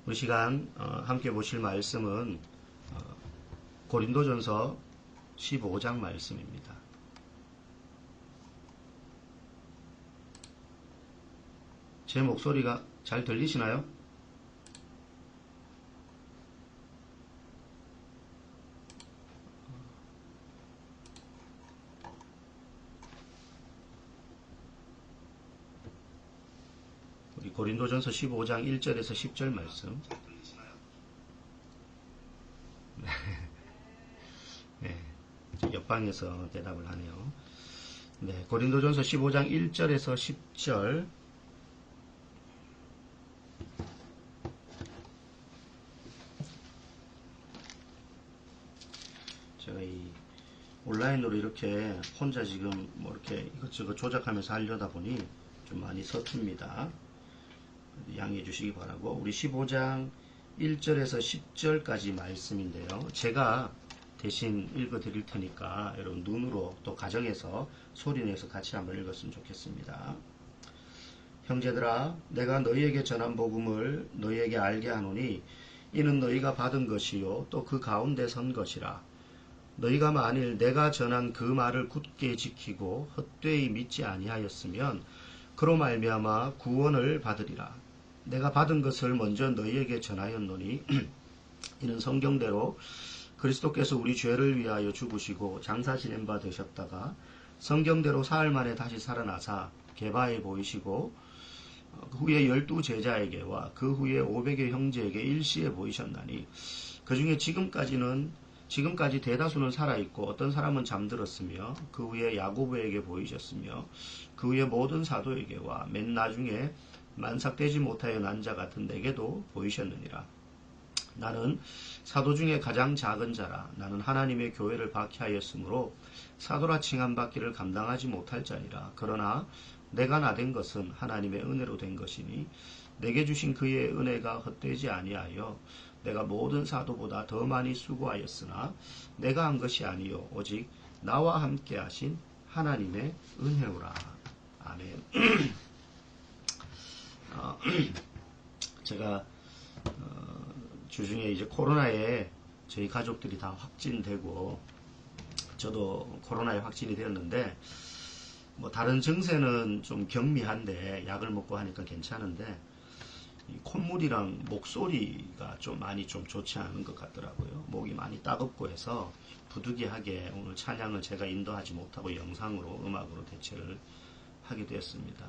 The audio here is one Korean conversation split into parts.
우리 시간 함께 보실 말씀은 고린도전서 15장 말씀입니다. 제 목소리가 잘 들리시나요? 우리 고린도전서 15장 1절에서 10절 말씀. 네, 옆방에서 대답을 하네요. 네, 고린도전서 15장 1절에서 10절. 제가 이 온라인으로 이렇게 혼자 지금 뭐 이렇게 이것저것 조작하면서 하려다 보니 좀 많이 서툽니다. 양해해 주시기 바라고, 우리 15장 1절에서 10절까지 말씀인데요. 제가 대신 읽어 드릴 테니까 여러분 눈으로 또 가정에서 소리내서 같이 한번 읽었으면 좋겠습니다. 형제들아, 내가 너희에게 전한 복음을 너희에게 알게 하노니 이는 너희가 받은 것이요 또 그 가운데 선 것이라. 너희가 만일 내가 전한 그 말을 굳게 지키고 헛되이 믿지 아니하였으면 그로 말미암아 구원을 받으리라. 내가 받은 것을 먼저 너희에게 전하였노니 이는 성경대로 그리스도께서 우리 죄를 위하여 죽으시고 장사 지낸 바 되셨다가 성경대로 사흘 만에 다시 살아나사 게바에 보이시고 그 후에 12 제자에게와 그 후에 500의 형제에게 일시에 보이셨나니 그 중에 지금까지 대다수는 살아있고 어떤 사람은 잠들었으며 그 후에 야고보에게 보이셨으며 그 후에 모든 사도에게와 맨 나중에 만삭되지 못하여 난 자 같은 내게도 보이셨느니라. 나는 사도 중에 가장 작은 자라. 나는 하나님의 교회를 박해하였으므로 사도라 칭함받기를 감당하지 못할 자니라. 그러나 내가 나된 것은 하나님의 은혜로 된 것이니 내게 주신 그의 은혜가 헛되지 아니하여 내가 모든 사도보다 더 많이 수고하였으나 내가 한 것이 아니요 오직 나와 함께 하신 하나님의 은혜로라. 아멘. 제가 주중에 이제 코로나에 저희 가족들이 다 확진되고 저도 코로나에 확진이 되었는데 뭐 다른 증세는 좀 경미한데 약을 먹고 하니까 괜찮은데 이 콧물이랑 목소리가 좀 많이 좀 좋지 않은 것 같더라고요. 목이 많이 따갑고 해서 부득이하게 오늘 찬양을 제가 인도하지 못하고 영상으로 음악으로 대체를 하게 되었습니다.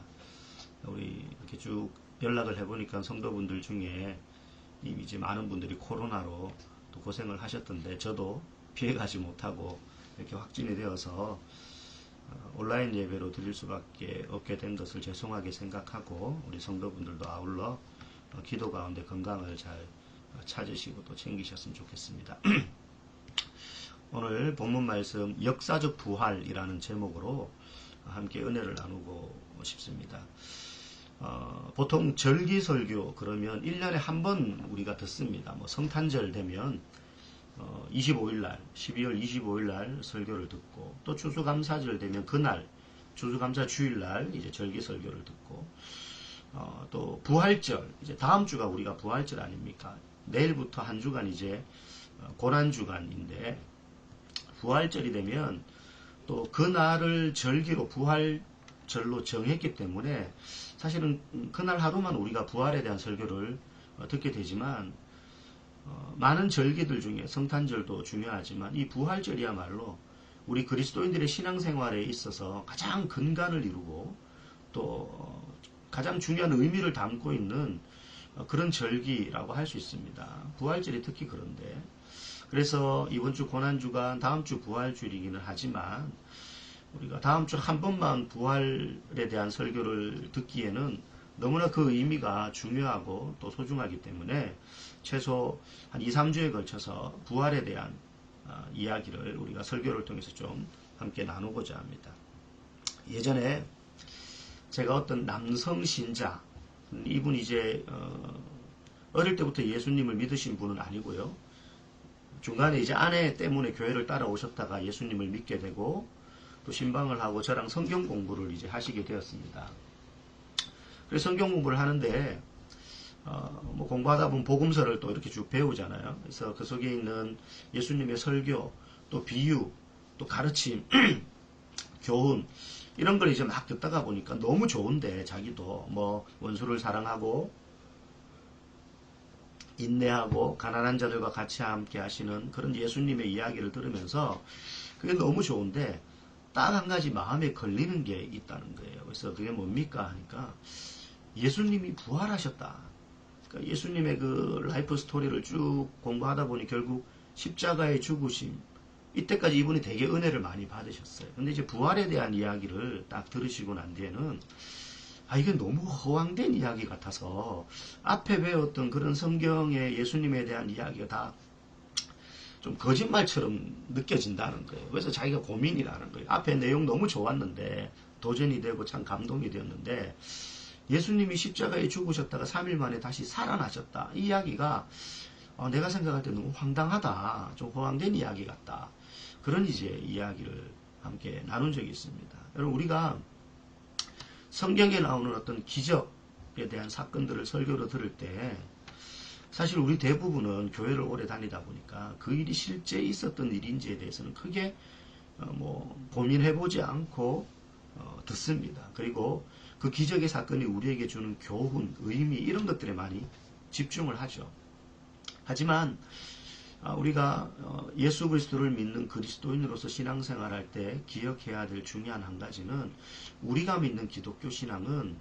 우리 이렇게 쭉 연락을 해보니까 성도분들 중에 이미 이제 많은 분들이 코로나로 또 고생을 하셨던데 저도 피해가지 못하고 이렇게 확진이 되어서 온라인 예배로 드릴 수밖에 없게 된 것을 죄송하게 생각하고 우리 성도분들도 아울러 기도 가운데 건강을 잘 찾으시고 또 챙기셨으면 좋겠습니다. 오늘 본문 말씀 역사적 부활이라는 제목으로 함께 은혜를 나누고 싶습니다. 보통 절기설교 그러면 1년에 한 번 우리가 듣습니다. 뭐 성탄절 되면 25일날 12월 25일날 설교를 듣고 또 추수감사절 되면 그날 추수감사 주일날 이제 절기설교를 듣고 또 부활절 이제 다음 주가 우리가 부활절 아닙니까? 내일부터 한 주간 이제 고난주간인데 부활절이 되면 또 그날을 절기로 부활절로 정했기 때문에 사실은 그날 하루만 우리가 부활에 대한 설교를 듣게 되지만 많은 절기들 중에 성탄절도 중요하지만 이 부활절이야말로 우리 그리스도인들의 신앙생활에 있어서 가장 근간을 이루고 또 가장 중요한 의미를 담고 있는 그런 절기라고 할 수 있습니다. 부활절이 특히 그런데 그래서 이번 주 고난주간 다음 주 부활주일이기는 하지만 우리가 다음 주 한 번만 부활에 대한 설교를 듣기에는 너무나 그 의미가 중요하고 또 소중하기 때문에 최소 한 2, 3주에 걸쳐서 부활에 대한 이야기를 우리가 설교를 통해서 좀 함께 나누고자 합니다. 예전에 제가 어떤 남성 신자, 이분 이제 어릴 때부터 예수님을 믿으신 분은 아니고요. 중간에 이제 아내 때문에 교회를 따라오셨다가 예수님을 믿게 되고 또 신방을 하고 저랑 성경 공부를 이제 하시게 되었습니다. 그래서 성경 공부를 하는데 뭐 공부하다 보면 복음서를 또 이렇게 쭉 배우잖아요. 그래서 그 속에 있는 예수님의 설교, 또 비유, 또 가르침, 교훈, 이런 걸 이제 막 듣다가 보니까 너무 좋은데, 자기도 뭐 원수를 사랑하고 인내하고 가난한 자들과 같이 함께 하시는 그런 예수님의 이야기를 들으면서 그게 너무 좋은데 딱 한 가지 마음에 걸리는 게 있다는 거예요. 그래서 그게 뭡니까 하니까 예수님이 부활하셨다. 그러니까 예수님의 그 라이프 스토리를 쭉 공부하다 보니 결국 십자가의 죽으심, 이때까지 이분이 되게 은혜를 많이 받으셨어요. 근데 이제 부활에 대한 이야기를 딱 들으시고 난 뒤에는 이게 너무 허황된 이야기 같아서 앞에 배웠던 그런 성경의 예수님에 대한 이야기가 다 좀 거짓말처럼 느껴진다는 거예요. 그래서 자기가 고민이라는 거예요. 앞에 내용 너무 좋았는데 도전이 되고 참 감동이 되었는데 예수님이 십자가에 죽으셨다가 3일 만에 다시 살아나셨다. 이 이야기가 내가 생각할 때 너무 황당하다. 좀 허황된 이야기 같다. 그런 이제 이야기를 함께 나눈 적이 있습니다. 여러분, 우리가 성경에 나오는 어떤 기적에 대한 사건들을 설교로 들을 때 사실 우리 대부분은 교회를 오래 다니다 보니까 그 일이 실제 있었던 일인지에 대해서는 크게 고민해보지 않고 듣습니다. 그리고 그 기적의 사건이 우리에게 주는 교훈, 의미 이런 것들에 많이 집중을 하죠. 하지만 우리가 예수 그리스도를 믿는 그리스도인으로서 신앙생활할 때 기억해야 될 중요한 한 가지는 우리가 믿는 기독교 신앙은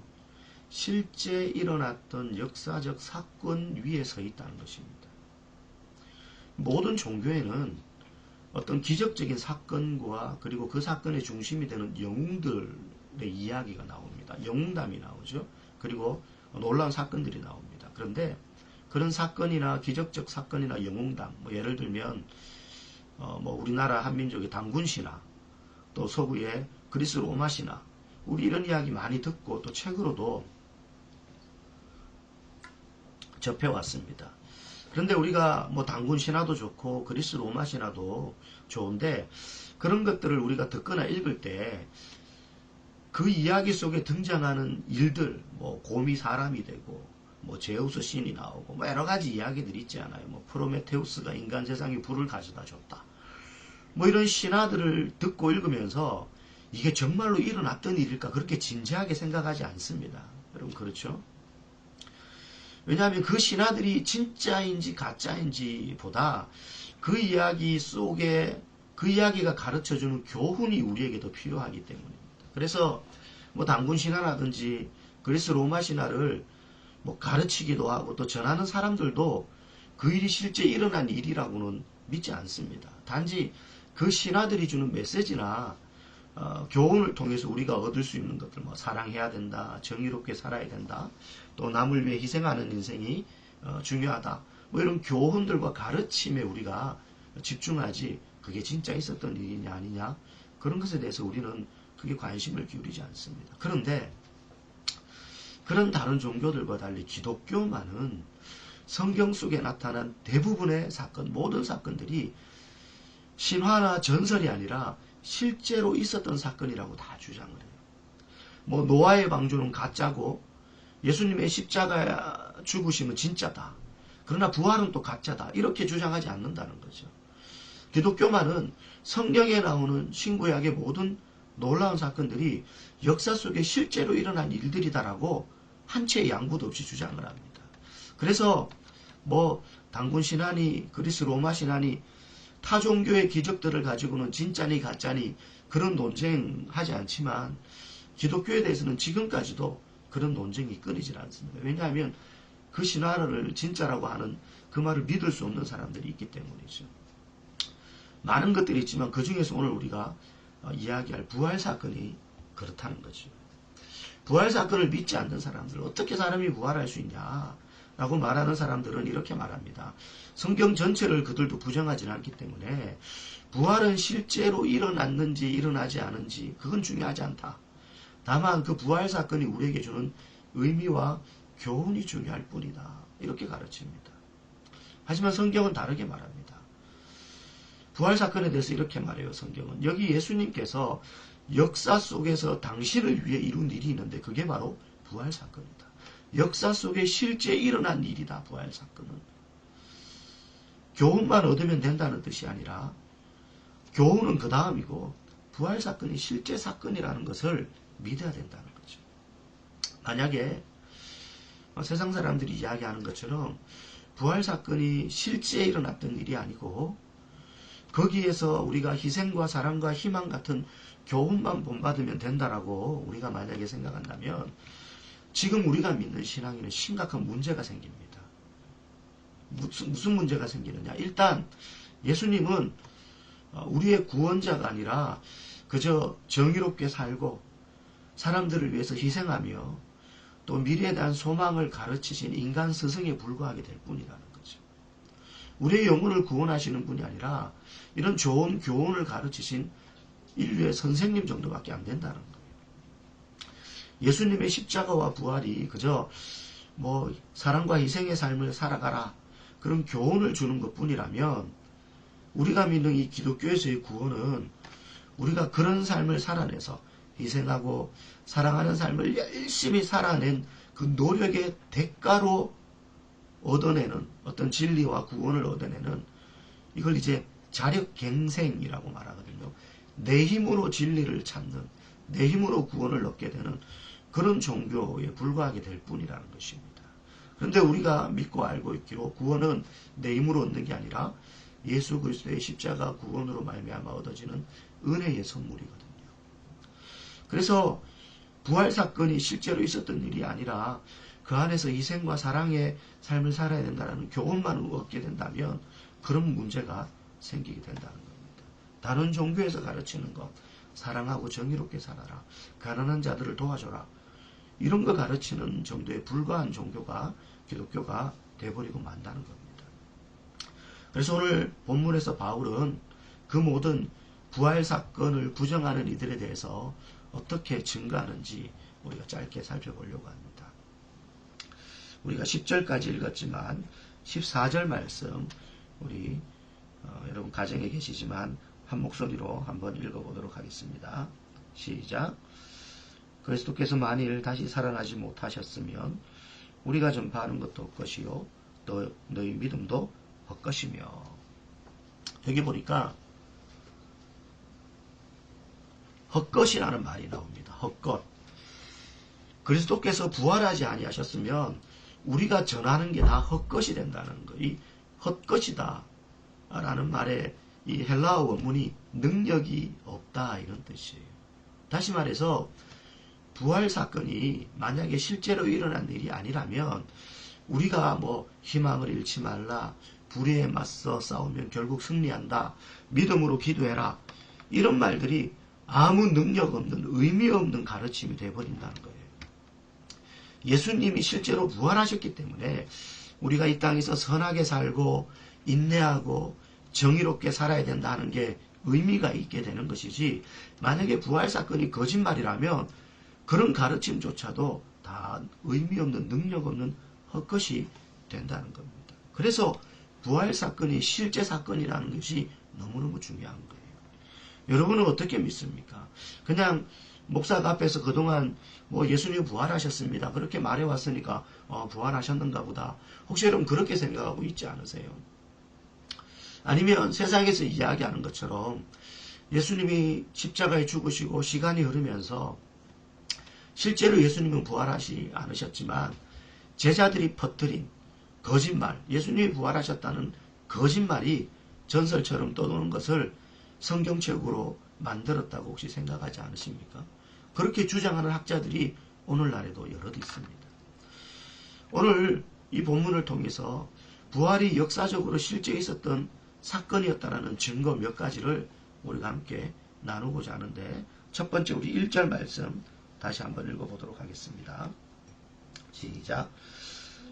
실제 일어났던 역사적 사건 위에 서 있다는 것입니다. 모든 종교에는 어떤 기적적인 사건과 그리고 그 사건의 중심이 되는 영웅들의 이야기가 나옵니다. 영웅담이 나오죠. 그리고 놀라운 사건들이 나옵니다. 그런데 그런 사건이나 기적적 사건이나 영웅담, 예를 들면 우리나라 한민족의 단군신화, 또 서구의 그리스 로마 신화, 우리 이런 이야기 많이 듣고 또 책으로도 접해왔습니다. 그런데 우리가 단군 신화도 좋고 그리스 로마 신화도 좋은데 그런 것들을 우리가 듣거나 읽을 때 그 이야기 속에 등장하는 일들, 곰이 사람이 되고 제우스 신이 나오고 여러 가지 이야기들이 있지 않아요. 프로메테우스가 인간 세상에 불을 가져다 줬다. 이런 신화들을 듣고 읽으면서 이게 정말로 일어났던 일일까 그렇게 진지하게 생각하지 않습니다. 여러분, 그렇죠? 왜냐하면 그 신화들이 진짜인지 가짜인지 보다 그 이야기 속에 그 이야기가 가르쳐주는 교훈이 우리에게 더 필요하기 때문입니다. 그래서 단군 신화라든지 그리스 로마 신화를 가르치기도 하고 또 전하는 사람들도 그 일이 실제 일어난 일이라고는 믿지 않습니다. 단지 그 신화들이 주는 메시지나 교훈을 통해서 우리가 얻을 수 있는 것들, 사랑해야 된다, 정의롭게 살아야 된다, 또 남을 위해 희생하는 인생이 중요하다, 이런 교훈들과 가르침에 우리가 집중하지 그게 진짜 있었던 일이냐 아니냐 그런 것에 대해서 우리는 크게 관심을 기울이지 않습니다. 그런데 그런 다른 종교들과 달리 기독교만은 성경 속에 나타난 대부분의 사건, 모든 사건들이 신화나 전설이 아니라 실제로 있었던 사건이라고 다 주장을 해요. 노아의 방주는 가짜고 예수님의 십자가 죽으심은 진짜다. 그러나 부활은 또 가짜다. 이렇게 주장하지 않는다는 거죠. 기독교만은 성경에 나오는 신구약의 모든 놀라운 사건들이 역사 속에 실제로 일어난 일들이다라고 한 채의 양보도 없이 주장을 합니다. 그래서 단군 신화니 그리스 로마 신화니 타 종교의 기적들을 가지고는 진짜니 가짜니 그런 논쟁하지 않지만 기독교에 대해서는 지금까지도 그런 논쟁이 끊이질 않습니다. 왜냐하면 그 신화를 진짜라고 하는 그 말을 믿을 수 없는 사람들이 있기 때문이죠. 많은 것들이 있지만 그 중에서 오늘 우리가 이야기할 부활 사건이 그렇다는 거죠. 부활 사건을 믿지 않는 사람들, 어떻게 사람이 부활할 수 있냐 라고 말하는 사람들은 이렇게 말합니다. 성경 전체를 그들도 부정하지는 않기 때문에 부활은 실제로 일어났는지 일어나지 않은지 그건 중요하지 않다. 다만 그 부활 사건이 우리에게 주는 의미와 교훈이 중요할 뿐이다. 이렇게 가르칩니다. 하지만 성경은 다르게 말합니다. 부활 사건에 대해서 이렇게 말해요. 성경은 여기 예수님께서 역사 속에서 당신을 위해 이룬 일이 있는데 그게 바로 부활 사건이다. 역사 속에 실제 일어난 일이다. 부활사건은. 교훈만 얻으면 된다는 뜻이 아니라 교훈은 그 다음이고 부활사건이 실제 사건이라는 것을 믿어야 된다는 거죠. 만약에 세상 사람들이 이야기하는 것처럼 부활사건이 실제 일어났던 일이 아니고 거기에서 우리가 희생과 사랑과 희망 같은 교훈만 본받으면 된다라고 우리가 만약에 생각한다면 지금 우리가 믿는 신앙에는 심각한 문제가 생깁니다. 무슨 문제가 생기느냐. 일단 예수님은 우리의 구원자가 아니라 그저 정의롭게 살고 사람들을 위해서 희생하며 또 미래에 대한 소망을 가르치신 인간 스승에 불과하게 될 뿐이라는 거죠. 우리의 영혼을 구원하시는 분이 아니라 이런 좋은 교훈을 가르치신 인류의 선생님 정도밖에 안 된다는 거예요. 예수님의 십자가와 부활이 그저 사랑과 희생의 삶을 살아가라 그런 교훈을 주는 것뿐이라면 우리가 믿는 이 기독교에서의 구원은 우리가 그런 삶을 살아내서 희생하고 사랑하는 삶을 열심히 살아낸 그 노력의 대가로 얻어내는 어떤 진리와 구원을 얻어내는 이걸 이제 자력갱생이라고 말하거든요. 내 힘으로 진리를 찾는 내 힘으로 구원을 얻게 되는 그런 종교에 불과하게 될 뿐이라는 것입니다. 그런데 우리가 믿고 알고 있기로 구원은 내 힘으로 얻는 게 아니라 예수 그리스도의 십자가 구원으로 말미암아 얻어지는 은혜의 선물이거든요. 그래서 부활사건이 실제로 있었던 일이 아니라 그 안에서 희생과 사랑의 삶을 살아야 된다는 교훈만 얻게 된다면 그런 문제가 생기게 된다는 겁니다. 다른 종교에서 가르치는 것, 사랑하고 정의롭게 살아라, 가난한 자들을 도와줘라, 이런 거 가르치는 정도에 불과한 종교가 기독교가 돼버리고 만다는 겁니다. 그래서 오늘 본문에서 바울은 그 모든 부활사건을 부정하는 이들에 대해서 어떻게 증거하는지 우리가 짧게 살펴보려고 합니다. 우리가 10절까지 읽었지만 14절 말씀 우리 여러분 가정에 계시지만 한 목소리로 한번 읽어보도록 하겠습니다. 시작. 그리스도께서 만일 다시 살아나지 못하셨으면 우리가 전파하는 것도 헛것이요 또 너희 믿음도 헛것이며. 여기 보니까 헛것이라는 말이 나옵니다. 헛것. 그리스도께서 부활하지 아니하셨으면 우리가 전하는 게 다 헛것이 된다는 거. 이 헛것이다 라는 말에 이 헬라어 원문이 능력이 없다 이런 뜻이에요. 다시 말해서 부활사건이 만약에 실제로 일어난 일이 아니라면 우리가 희망을 잃지 말라, 불의에 맞서 싸우면 결국 승리한다, 믿음으로 기도해라, 이런 말들이 아무 능력 없는 의미 없는 가르침이 되어버린다는 거예요. 예수님이 실제로 부활하셨기 때문에 우리가 이 땅에서 선하게 살고 인내하고 정의롭게 살아야 된다는 게 의미가 있게 되는 것이지, 만약에 부활사건이 거짓말이라면 그런 가르침조차도 다 의미 없는 능력 없는 헛것이 된다는 겁니다. 그래서 부활사건이 실제 사건이라는 것이 너무너무 중요한 거예요. 여러분은 어떻게 믿습니까? 그냥 목사가 앞에서 그동안 예수님 부활하셨습니다, 그렇게 말해왔으니까 부활하셨는가 보다, 혹시 여러분 그렇게 생각하고 있지 않으세요? 아니면 세상에서 이야기하는 것처럼 예수님이 십자가에 죽으시고 시간이 흐르면서 실제로 예수님은 부활하지 않으셨지만 제자들이 퍼뜨린 거짓말, 예수님이 부활하셨다는 거짓말이 전설처럼 떠도는 것을 성경책으로 만들었다고 혹시 생각하지 않으십니까? 그렇게 주장하는 학자들이 오늘날에도 여럿 있습니다. 오늘 이 본문을 통해서 부활이 역사적으로 실제 있었던 사건이었다는 증거 몇 가지를 우리가 함께 나누고자 하는데, 첫 번째 우리 1절 말씀 다시 한번 읽어보도록 하겠습니다. 시작.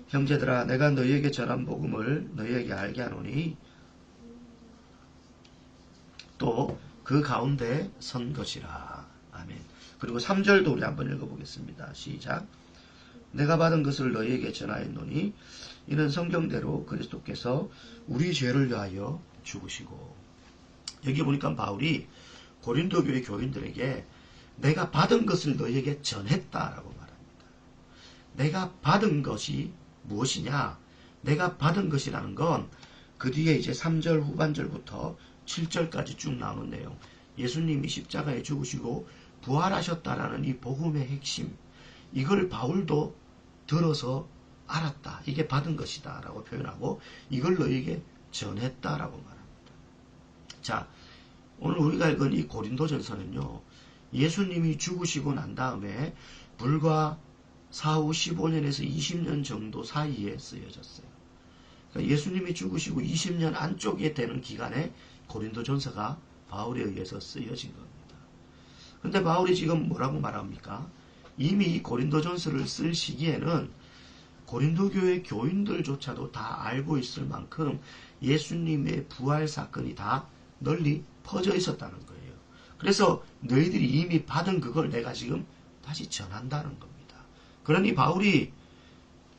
형제들아, 내가 너희에게 전한 복음을 너희에게 알게 하노니 또 그 가운데 선 것이라. 아멘. 그리고 3절도 우리 한번 읽어보겠습니다. 시작. 내가 받은 것을 너희에게 전하였노니 이는 성경대로 그리스도께서 우리 죄를 위하여 죽으시고. 여기 보니까 바울이 고린도 교회 교인들에게 내가 받은 것을 너희에게 전했다라고 말합니다. 내가 받은 것이 무엇이냐? 내가 받은 것이라는 건 그 뒤에 이제 3절 후반절부터 7절까지 쭉 나오는 내용. 예수님이 십자가에 죽으시고 부활하셨다라는 이 복음의 핵심. 이걸 바울도 들어서 알았다. 이게 받은 것이다 라고 표현하고 이걸 너에게 전했다라고 말합니다. 자, 오늘 우리가 읽은 이 고린도전서는요. 예수님이 죽으시고 난 다음에 불과 사후 15년에서 20년 정도 사이에 쓰여졌어요. 그러니까 예수님이 죽으시고 20년 안쪽에 되는 기간에 고린도전서가 바울에 의해서 쓰여진 겁니다. 그런데 바울이 지금 뭐라고 말합니까? 이미 이 고린도전서를 쓸 시기에는 고린도 교회 교인들조차도 다 알고 있을 만큼 예수님의 부활 사건이 다 널리 퍼져 있었다는 거예요. 그래서 너희들이 이미 받은 그걸 내가 지금 다시 전한다는 겁니다. 그러니 바울이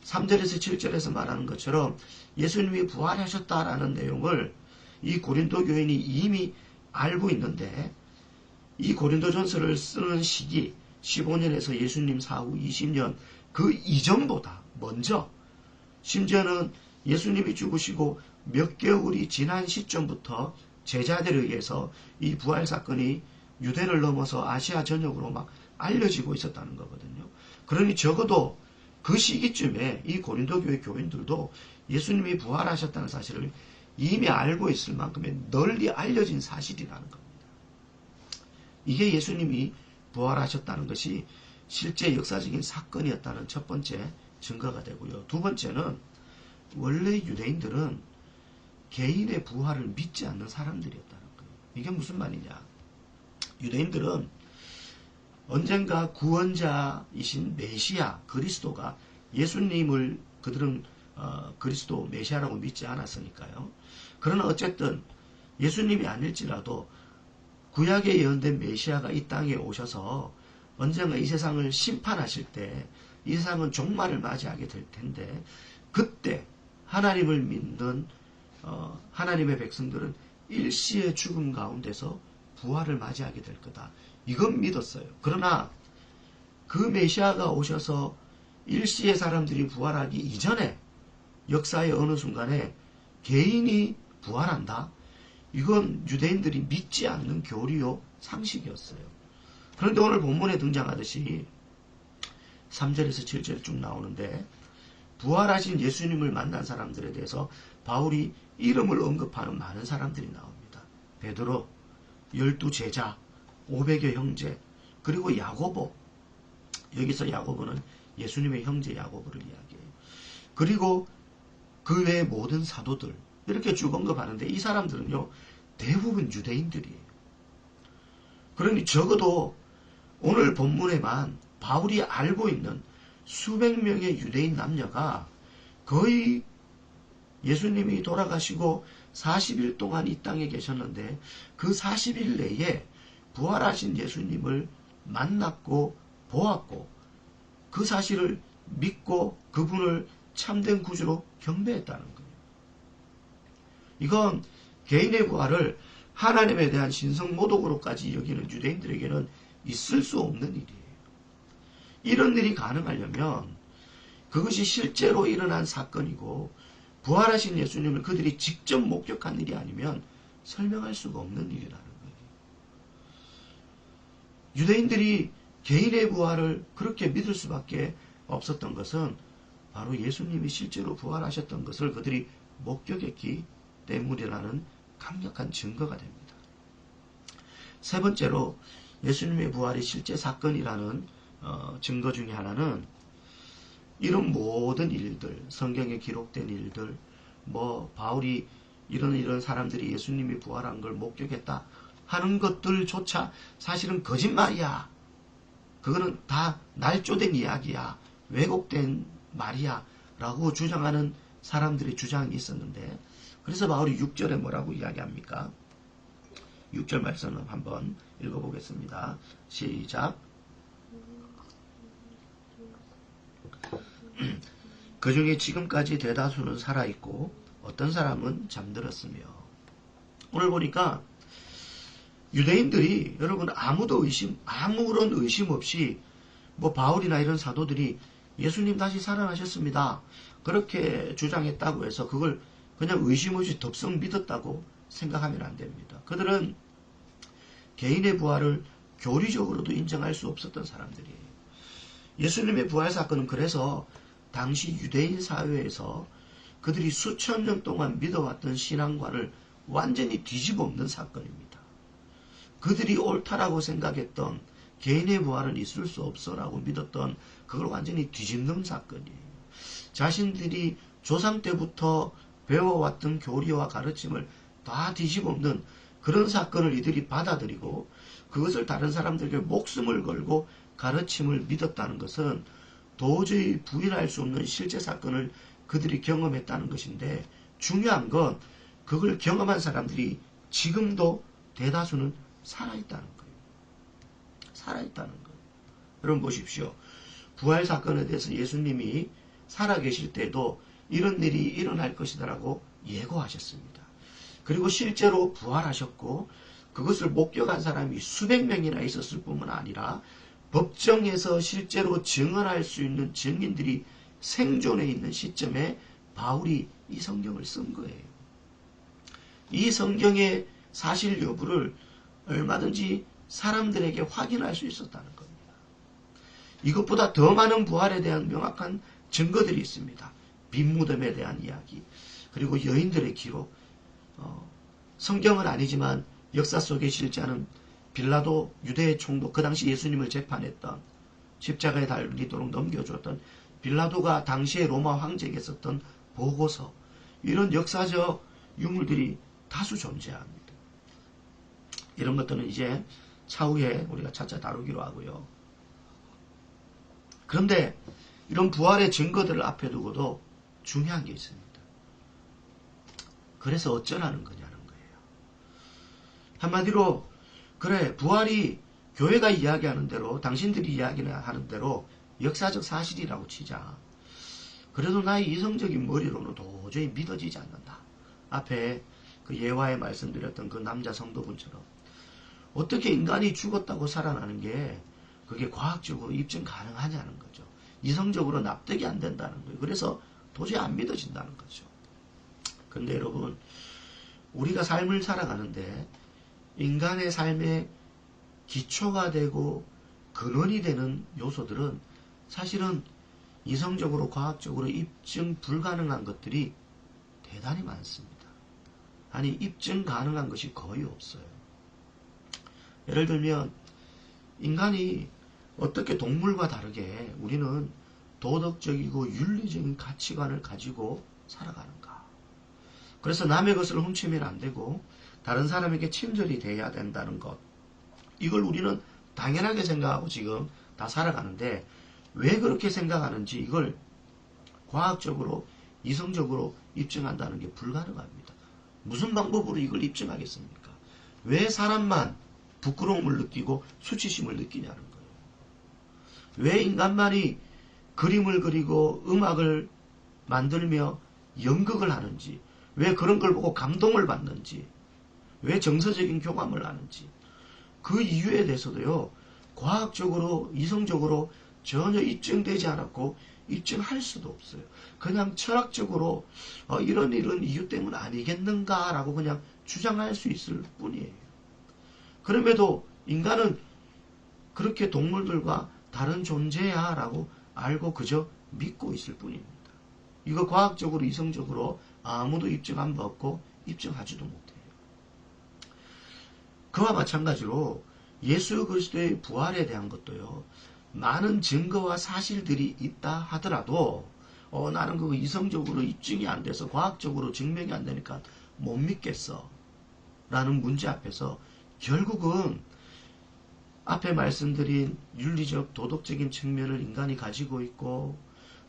3절에서 7절에서 말하는 것처럼 예수님이 부활하셨다라는 내용을 이 고린도 교인이 이미 알고 있는데 이 고린도전서를 쓰는 시기 15년에서 예수님 사후 20년 그 이전보다 먼저 심지어는 예수님이 죽으시고 몇 개월이 지난 시점부터 제자들에 의해서 이 부활 사건이 유대를 넘어서 아시아 전역으로 막 알려지고 있었다는 거거든요. 그러니 적어도 그 시기쯤에 이 고린도 교회 교인들도 예수님이 부활하셨다는 사실을 이미 알고 있을 만큼의 널리 알려진 사실이라는 겁니다. 이게 예수님이 부활하셨다는 것이 실제 역사적인 사건이었다는 첫 번째 증거가 되고요. 두 번째는 원래 유대인들은 개인의 부활을 믿지 않는 사람들이었다는 거예요. 이게 무슨 말이냐? 유대인들은 언젠가 구원자이신 메시아 그리스도가 예수님을 그들은 그리스도 메시아라고 믿지 않았으니까요. 그러나 어쨌든 예수님이 아닐지라도 구약에 예언된 메시아가 이 땅에 오셔서 언젠가 이 세상을 심판하실 때 이 세상은 종말을 맞이하게 될 텐데 그때 하나님을 믿는 하나님의 백성들은 일시의 죽음 가운데서 부활을 맞이하게 될 거다. 이건 믿었어요. 그러나 그 메시아가 오셔서 일시의 사람들이 부활하기 이전에 역사의 어느 순간에 개인이 부활한다? 이건 유대인들이 믿지 않는 교리요 상식이었어요. 그런데 오늘 본문에 등장하듯이 3절에서 7절 쭉 나오는데 부활하신 예수님을 만난 사람들에 대해서 바울이 이름을 언급하는 많은 사람들이 나옵니다. 베드로, 12제자, 500여 형제, 그리고 야고보. 여기서 야고보는 예수님의 형제 야고보를 이야기해요. 그리고 그 외의 모든 사도들 이렇게 쭉 언급하는데 이 사람들은요 대부분 유대인들이에요. 그러니 적어도 오늘 본문에만 바울이 알고 있는 수백 명의 유대인 남녀가 거의 예수님이 돌아가시고 40일 동안 이 땅에 계셨는데 그 40일 내에 부활하신 예수님을 만났고 보았고 그 사실을 믿고 그분을 참된 구주로 경배했다는 거예요. 이건 개인의 부활을 하나님에 대한 신성모독으로까지 여기는 유대인들에게는 있을 수 없는 일이에요. 이런 일이 가능하려면 그것이 실제로 일어난 사건이고 부활하신 예수님을 그들이 직접 목격한 일이 아니면 설명할 수가 없는 일이라는 거예요. 유대인들이 개인의 부활을 그렇게 믿을 수밖에 없었던 것은 바로 예수님이 실제로 부활하셨던 것을 그들이 목격했기 때문이라는 강력한 증거가 됩니다. 세 번째로 예수님의 부활이 실제 사건이라는 증거 중에 하나는 이런 모든 일들, 성경에 기록된 일들, 바울이 이런 사람들이 예수님이 부활한 걸 목격했다 하는 것들조차 사실은 거짓말이야. 그거는 다 날조된 이야기야. 왜곡된 말이야. 라고 주장하는 사람들의 주장이 있었는데 그래서 바울이 6절에 뭐라고 이야기합니까? 6절 말씀을 한번 읽어보겠습니다. 시작. 그 중에 지금까지 대다수는 살아있고 어떤 사람은 잠들었으며. 오늘 보니까 유대인들이 여러분 아무런 의심 없이 바울이나 이런 사도들이 예수님 다시 살아나셨습니다. 그렇게 주장했다고 해서 그걸 그냥 의심 없이 덥석 믿었다고 생각하면 안 됩니다. 그들은 개인의 부활을 교리적으로도 인정할 수 없었던 사람들이에요. 예수님의 부활 사건은 그래서 당시 유대인 사회에서 그들이 수천 년 동안 믿어왔던 신앙관을 완전히 뒤집어 엎는 사건입니다. 그들이 옳다라고 생각했던 개인의 부활은 있을 수 없어라고 믿었던 그걸 완전히 뒤집는 사건이에요. 자신들이 조상 때부터 배워왔던 교리와 가르침을 다 뒤집어 엎는 그런 사건을 이들이 받아들이고 그것을 다른 사람들에게 목숨을 걸고 가르침을 믿었다는 것은 도저히 부인할 수 없는 실제 사건을 그들이 경험했다는 것인데, 중요한 건 그걸 경험한 사람들이 지금도 대다수는 살아있다는 거예요. 살아있다는 거예요. 여러분 보십시오. 부활 사건에 대해서 예수님이 살아계실 때도 이런 일이 일어날 것이다라고 예고하셨습니다. 그리고 실제로 부활하셨고 그것을 목격한 사람이 수백 명이나 있었을 뿐만 아니라 법정에서 실제로 증언할 수 있는 증인들이 생존해 있는 시점에 바울이 이 성경을 쓴 거예요. 이 성경의 사실 여부를 얼마든지 사람들에게 확인할 수 있었다는 겁니다. 이것보다 더 많은 부활에 대한 명확한 증거들이 있습니다. 빈 무덤에 대한 이야기, 그리고 여인들의 기록, 성경은 아니지만 역사 속에 실제하는 빌라도 유대의 총독, 그 당시 예수님을 재판했던, 십자가에 달리도록 넘겨주었던 빌라도가 당시에 로마 황제에게 썼던 보고서, 이런 역사적 유물들이 다수 존재합니다. 이런 것들은 이제 차후에 우리가 차차 다루기로 하고요. 그런데 이런 부활의 증거들을 앞에 두고도 중요한 게 있습니다. 그래서 어쩌라는 거냐는 거예요. 한마디로 그래, 부활이 교회가 이야기하는 대로, 당신들이 이야기하는 대로 역사적 사실이라고 치자. 그래도 나의 이성적인 머리로는 도저히 믿어지지 않는다. 앞에 그 예화에 말씀드렸던 그 남자 성도분처럼 어떻게 인간이 죽었다고 살아나는 게 그게 과학적으로 입증 가능하냐는 거죠. 이성적으로 납득이 안 된다는 거예요. 그래서 도저히 안 믿어진다는 거죠. 근데 여러분, 우리가 삶을 살아가는데 인간의 삶의 기초가 되고 근원이 되는 요소들은 사실은 이성적으로 과학적으로 입증 불가능한 것들이 대단히 많습니다. 아니, 입증 가능한 것이 거의 없어요. 예를 들면 인간이 어떻게 동물과 다르게 우리는 도덕적이고 윤리적인 가치관을 가지고 살아가는가. 그래서 남의 것을 훔치면 안 되고 다른 사람에게 친절히 대해야 된다는 것, 이걸 우리는 당연하게 생각하고 지금 다 살아가는데, 왜 그렇게 생각하는지 이걸 과학적으로 이성적으로 입증한다는 게 불가능합니다. 무슨 방법으로 이걸 입증하겠습니까? 왜 사람만 부끄러움을 느끼고 수치심을 느끼냐는 거예요. 왜 인간만이 그림을 그리고 음악을 만들며 연극을 하는지, 왜 그런 걸 보고 감동을 받는지, 왜 정서적인 교감을 하는지, 그 이유에 대해서도요, 과학적으로 이성적으로 전혀 입증되지 않았고 입증할 수도 없어요. 그냥 철학적으로 이런 이유 때문 아니겠는가라고 그냥 주장할 수 있을 뿐이에요. 그럼에도 인간은 그렇게 동물들과 다른 존재야 라고 알고 그저 믿고 있을 뿐입니다. 이거 과학적으로 이성적으로 아무도 입증한 바 없고 입증하지도 못해요. 그와 마찬가지로 예수 그리스도의 부활에 대한 것도요, 많은 증거와 사실들이 있다 하더라도 나는 그거 이성적으로 입증이 안 돼서 과학적으로 증명이 안 되니까 못 믿겠어 라는 문제 앞에서 결국은 앞에 말씀드린 윤리적 도덕적인 측면을 인간이 가지고 있고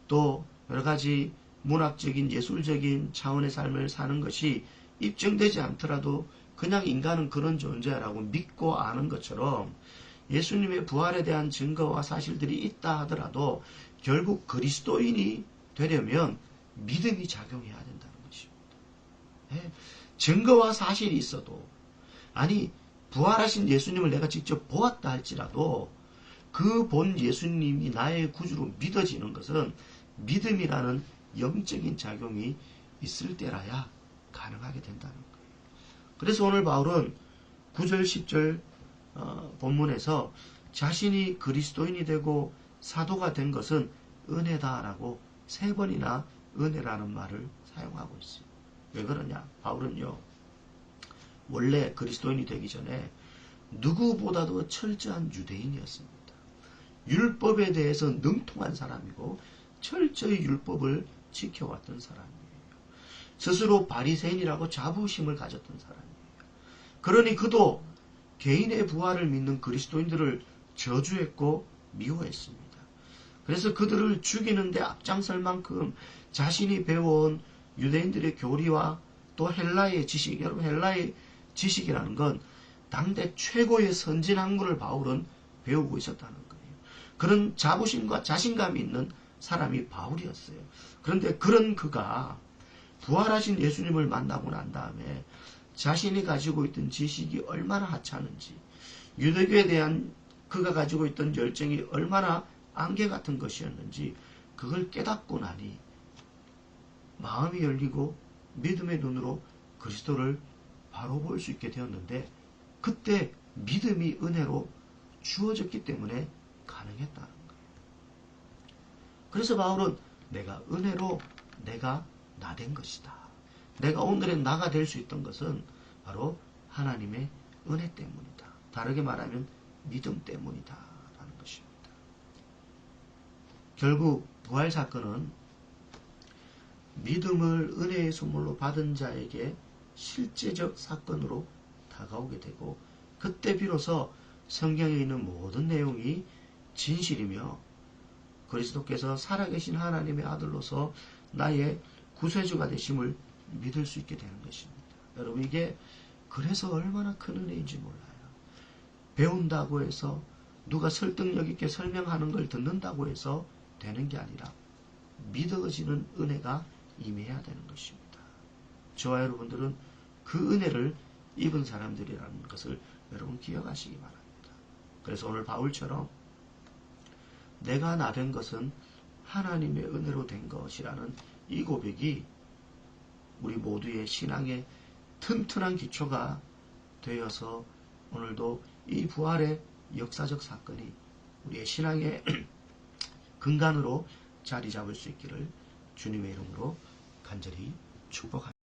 또 여러 가지 문학적인 예술적인 차원의 삶을 사는 것이 입증되지 않더라도 그냥 인간은 그런 존재라고 믿고 아는 것처럼 예수님의 부활에 대한 증거와 사실들이 있다 하더라도 결국 그리스도인이 되려면 믿음이 작용해야 된다는 것입니다. 네? 증거와 사실이 있어도, 아니 부활하신 예수님을 내가 직접 보았다 할지라도 그 본 예수님이 나의 구주로 믿어지는 것은 믿음이라는 영적인 작용이 있을 때라야 가능하게 된다는 거예요. 그래서 오늘 바울은 9절 10절 본문에서 자신이 그리스도인이 되고 사도가 된 것은 은혜다라고 3번이나 은혜라는 말을 사용하고 있어요. 왜 그러냐? 바울은요, 원래 그리스도인이 되기 전에 누구보다도 철저한 유대인이었습니다. 율법에 대해서 능통한 사람이고 철저히 율법을 지켜왔던 사람이에요. 스스로 바리새인이라고 자부심을 가졌던 사람이에요. 그러니 그도 개인의 부활을 믿는 그리스도인들을 저주했고 미워했습니다. 그래서 그들을 죽이는데 앞장설 만큼 자신이 배워온 유대인들의 교리와 또 헬라의 지식, 여러분 헬라의 지식이라는 건 당대 최고의 선진 학문을 바울은 배우고 있었다는 거예요. 그런 자부심과 자신감이 있는 사람이 바울이었어요. 그런데 그런 그가 부활하신 예수님을 만나고 난 다음에 자신이 가지고 있던 지식이 얼마나 하찮은지, 유대교에 대한 그가 가지고 있던 열정이 얼마나 안개 같은 것이었는지 그걸 깨닫고 나니 마음이 열리고 믿음의 눈으로 그리스도를 바로 볼 수 있게 되었는데, 그때 믿음이 은혜로 주어졌기 때문에 가능했다는 거예요. 그래서 바울은 내가 은혜로 내가 나 된 것이다. 내가 오늘의 나가 될 수 있던 것은 바로 하나님의 은혜 때문이다. 다르게 말하면 믿음 때문이다 라는 것입니다. 결국 부활 사건은 믿음을 은혜의 선물로 받은 자에게 실제적 사건으로 다가오게 되고, 그때 비로소 성경에 있는 모든 내용이 진실이며 그리스도께서 살아계신 하나님의 아들로서 나의 구세주가 되심을 믿을 수 있게 되는 것입니다. 여러분, 이게 그래서 얼마나 큰 은혜인지 몰라요. 배운다고 해서 누가 설득력 있게 설명하는 걸 듣는다고 해서 되는 게 아니라 믿어지는 은혜가 임해야 되는 것입니다. 저와 여러분들은 그 은혜를 입은 사람들이라는 것을 여러분 기억하시기 바랍니다. 그래서 오늘 바울처럼 내가 나 된 것은 하나님의 은혜로 된 것이라는 이 고백이 우리 모두의 신앙의 튼튼한 기초가 되어서 오늘도 이 부활의 역사적 사건이 우리의 신앙의 근간으로 자리 잡을 수 있기를 주님의 이름으로 간절히 축복합니다.